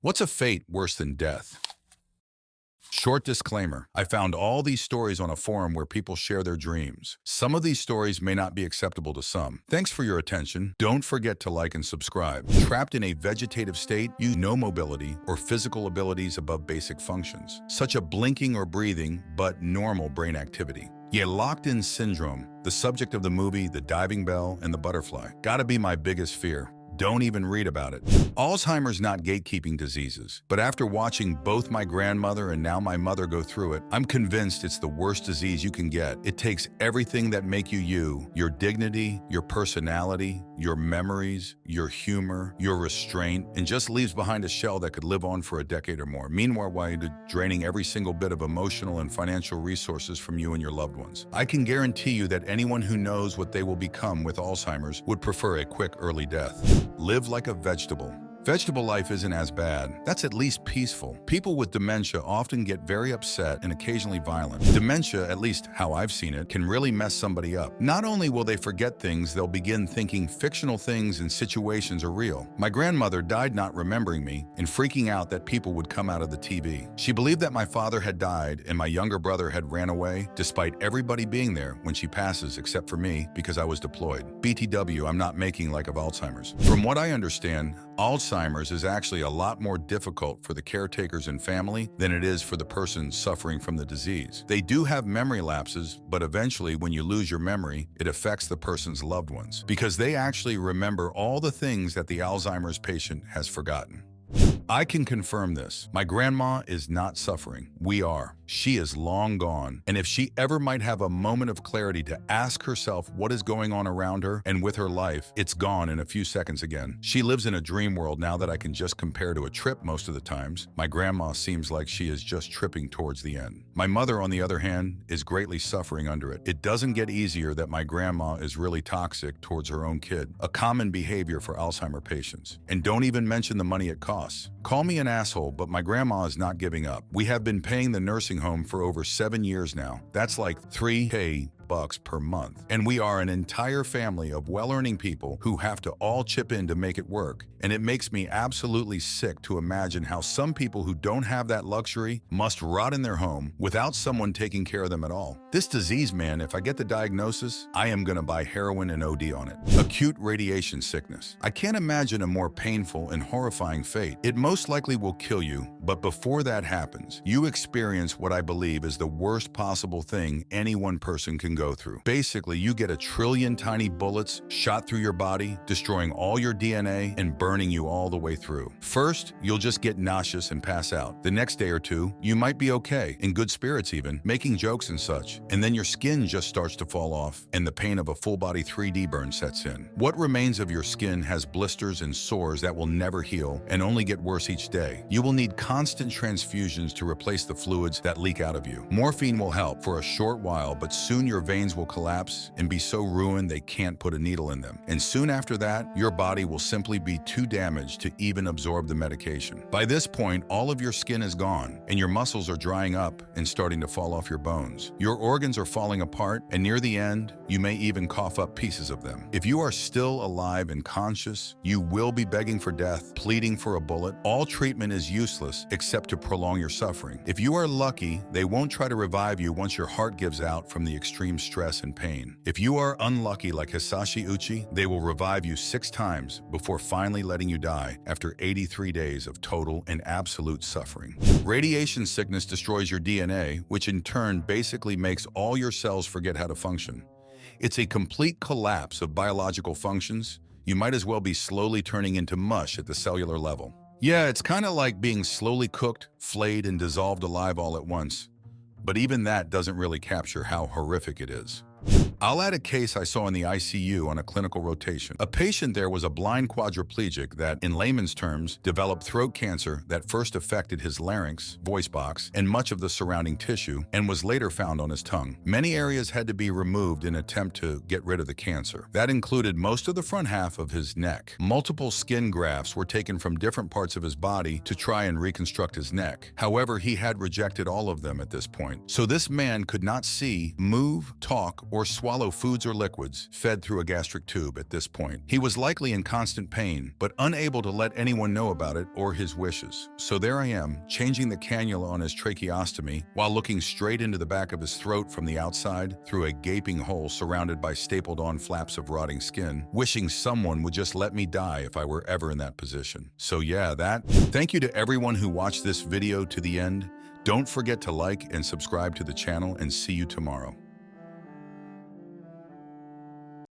What's a fate worse than death? Short disclaimer, I found all these stories on a forum where people share their dreams. Some of these stories may not be acceptable to some. Thanks for your attention. Don't forget to like and subscribe. Trapped in a vegetative state, you no mobility or physical abilities above basic functions, such a blinking or breathing, but normal brain activity. Yeah, locked-in syndrome, the subject of the movie The Diving Bell and the Butterfly. Gotta be my biggest fear. Don't even read about it. Alzheimer's not gatekeeping diseases, but after watching both my grandmother and now my mother go through it, I'm convinced it's the worst disease you can get. It takes everything that make you you, your dignity, your personality, your memories, your humor, your restraint, and just leaves behind a shell that could live on for a decade or more. Meanwhile, while draining every single bit of emotional and financial resources from you and your loved ones. I can guarantee you that anyone who knows what they will become with Alzheimer's would prefer a quick early death. Live like a vegetable. Vegetable life isn't as bad. That's at least peaceful. People with dementia often get very upset and occasionally violent. Dementia, at least how I've seen it, can really mess somebody up. Not only will they forget things, they'll begin thinking fictional things and situations are real. My grandmother died not remembering me and freaking out that people would come out of the TV. She believed that my father had died and my younger brother had ran away, despite everybody being there when she passes except for me because I was deployed. BTW, I'm not making light of Alzheimer's. From what I understand, Alzheimer's is actually a lot more difficult for the caretakers and family than it is for the person suffering from the disease. They do have memory lapses, but eventually when you lose your memory, it affects the person's loved ones because they actually remember all the things that the Alzheimer's patient has forgotten. I can confirm this. My grandma is not suffering. We are. She is long gone. And if she ever might have a moment of clarity to ask herself what is going on around her and with her life, it's gone in a few seconds again. She lives in a dream world now that I can just compare to a trip most of the times. My grandma seems like she is just tripping towards the end. My mother, on the other hand, is greatly suffering under it. It doesn't get easier that my grandma is really toxic towards her own kid, a common behavior for Alzheimer patients. And don't even mention the money it costs. Call me an asshole, but my grandma is not giving up. We have been paying the nursing home for over 7 years now. That's like $3K per month. And we are an entire family of well-earning people who have to all chip in to make it work. And it makes me absolutely sick to imagine how some people who don't have that luxury must rot in their home without someone taking care of them at all. This disease, man, if I get the diagnosis, I am gonna buy heroin and OD on it. Acute radiation sickness. I can't imagine a more painful and horrifying fate. It most likely will kill you, but before that happens, you experience what I believe is the worst possible thing any one person can go through. Basically, you get a trillion tiny bullets shot through your body, destroying all your DNA and burning you all the way through. First, you'll just get nauseous and pass out. The next day or two, you might be okay, in good spirits even, making jokes and such. And then your skin just starts to fall off, and the pain of a full-body 3D burn sets in. What remains of your skin has blisters and sores that will never heal and only get worse each day. You will need constant transfusions to replace the fluids that leak out of you. Morphine will help for a short while, but soon your veins will collapse and be so ruined they can't put a needle in them. And soon after that, your body will simply be too damaged to even absorb the medication. By this point, all of your skin is gone, and your muscles are drying up and starting to fall off your bones. Your organs are falling apart, and near the end, you may even cough up pieces of them. If you are still alive and conscious, you will be begging for death, pleading for a bullet. All treatment is useless except to prolong your suffering. If you are lucky, they won't try to revive you once your heart gives out from the extreme stress and pain. If you are unlucky like Hisashi Uchi, they will revive you 6 times before finally letting you die after 83 days of total and absolute suffering. Radiation sickness destroys your DNA, which in turn basically makes all your cells forget how to function. It's a complete collapse of biological functions. You might as well be slowly turning into mush at the cellular level. Yeah, it's kind of like being slowly cooked, flayed, and dissolved alive all at once. But even that doesn't really capture how horrific it is. I'll add a case I saw in the ICU on a clinical rotation. A patient there was a blind quadriplegic that, in layman's terms, developed throat cancer that first affected his larynx, voice box, and much of the surrounding tissue, and was later found on his tongue. Many areas had to be removed in an attempt to get rid of the cancer. That included most of the front half of his neck. Multiple skin grafts were taken from different parts of his body to try and reconstruct his neck. However, he had rejected all of them at this point. So this man could not see, move, talk, or swallow swallow foods or liquids fed through a gastric tube at this point. He was likely in constant pain, but unable to let anyone know about it or his wishes. So there I am, changing the cannula on his tracheostomy while looking straight into the back of his throat from the outside through a gaping hole surrounded by stapled-on flaps of rotting skin, wishing someone would just let me die if I were ever in that position. So yeah, Thank you to everyone who watched this video to the end. Don't forget to like and subscribe to the channel, and see you tomorrow.